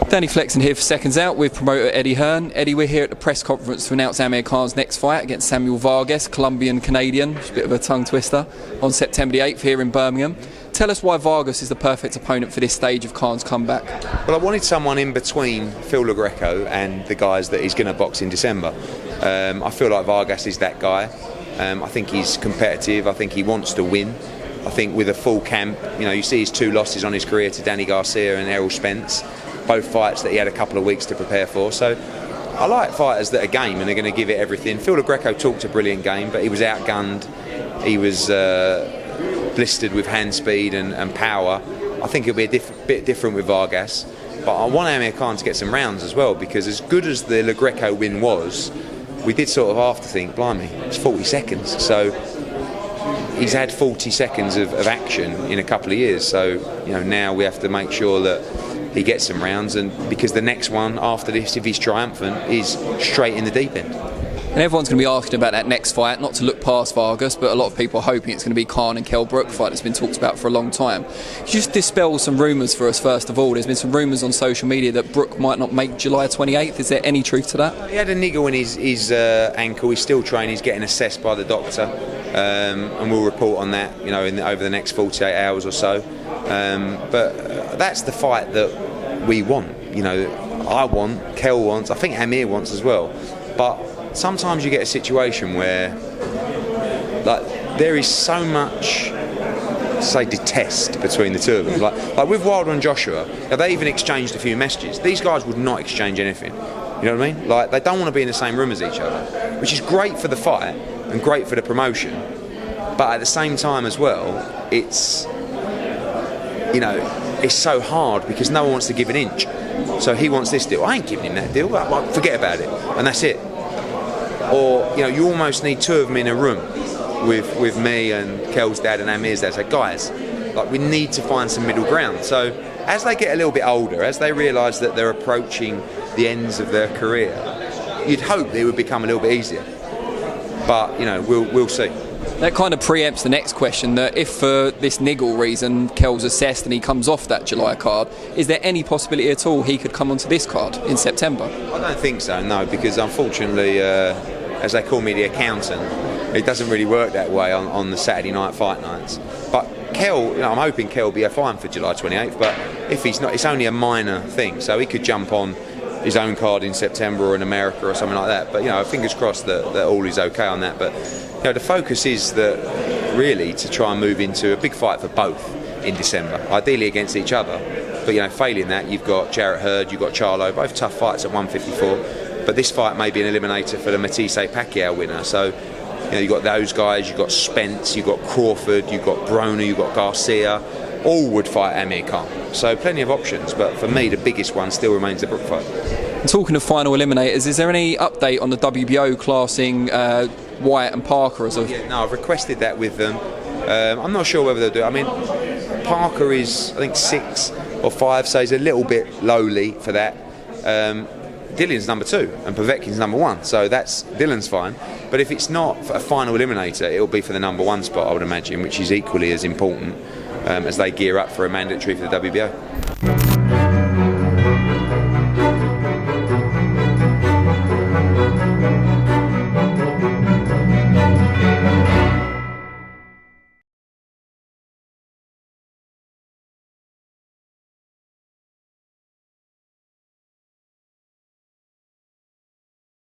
Danny Flexen here for Seconds Out with promoter Eddie Hearn. Eddie, we're here at the press conference to announce Amir Khan's next fight against Samuel Vargas, Colombian-Canadian, a bit of a tongue twister, on September the 8th here in Birmingham. Tell us why Vargas is the perfect opponent for this stage of Khan's comeback. Well, I wanted someone in between Phil LaGreco and the guys that he's going to box in December. I feel like Vargas is that guy. I think he's competitive. I think he wants to win. I think with a full camp, you see his 2 losses on his career to Danny Garcia and Errol Spence, both fights that he had a couple of weeks to prepare for. So I like fighters that are game and are going to give it everything. Phil LaGreco talked a brilliant game, but he was outgunned. He was blistered with hand speed and power. I think it'll be a bit different with Vargas. But I want Amir Khan to get some rounds as well, because as good as the LaGreco win was, we did sort of after think, blimey, it's 40 seconds. So he's had 40 seconds of action in a couple of years. So now we have to make sure that he gets some rounds, and because the next one after this, if he's triumphant, is straight in the deep end. And everyone's going to be asking about that next fight, not to look past Vargas, but a lot of people are hoping it's going to be Khan and Kell Brook fight that's been talked about for a long time. Just dispel some rumours for us first of all. There's been some rumours on social media that Brook might not make July 28th. Is there any truth to that? He had a niggle in his ankle. He's still training. He's getting assessed by the doctor, and we'll report on that over the next 48 hours or so. But that's the fight that we want. I want, Kell wants, I think Amir wants as well. But sometimes you get a situation where there is so much, say, detest between the two of them. Like with Wilder and Joshua, they even exchanged a few messages. These guys would not exchange anything. You know what I mean? They don't want to be in the same room as each other, which is great for the fight and great for the promotion. But at the same time as well, it's so hard because no one wants to give an inch. So he wants this deal. I ain't giving him that deal. Forget about it, and that's it. Or you almost need 2 of them in a room with me and Kell's dad and Amir's dad. So guys, we need to find some middle ground. So as they get a little bit older, as they realise that they're approaching the ends of their career, you'd hope it would become a little bit easier. But we'll see. That kind of preempts the next question, that if for this niggle reason Kell's assessed and he comes off that July card, is there any possibility at all he could come onto this card in September? I don't think so, no, because unfortunately, as they call me, the accountant, it doesn't really work that way on the Saturday night fight nights. But Kell, I'm hoping Kell will be fine for July 28th, but if he's not, it's only a minor thing, so he could jump on his own card in September or in America or something like that. But fingers crossed that all is okay on that. But the focus is that really to try and move into a big fight for both in December, ideally against each other. But failing that, you've got Jarrett Hurd, you've got Charlo, both tough fights at 154. But this fight may be an eliminator for the Matisse-Pacquiao winner. So you've got those guys, you've got Spence, you've got Crawford, you've got Broner, you've got Garcia. All would fight Amir Khan. So plenty of options, but for me the biggest one still remains the Brook fight. And talking of final eliminators, is there any update on the WBO classing Whyte and Parker as of? No, I've requested that with them. I'm not sure whether they'll do it. I mean, Parker is, I think, 6 or 5, so he's a little bit lowly for that. Dillon's number 2 and Povetkin's number 1, so Dillon's fine. But if it's not a final eliminator, it'll be for the number 1 spot, I would imagine, which is equally as important as they gear up for a mandatory for the WBO.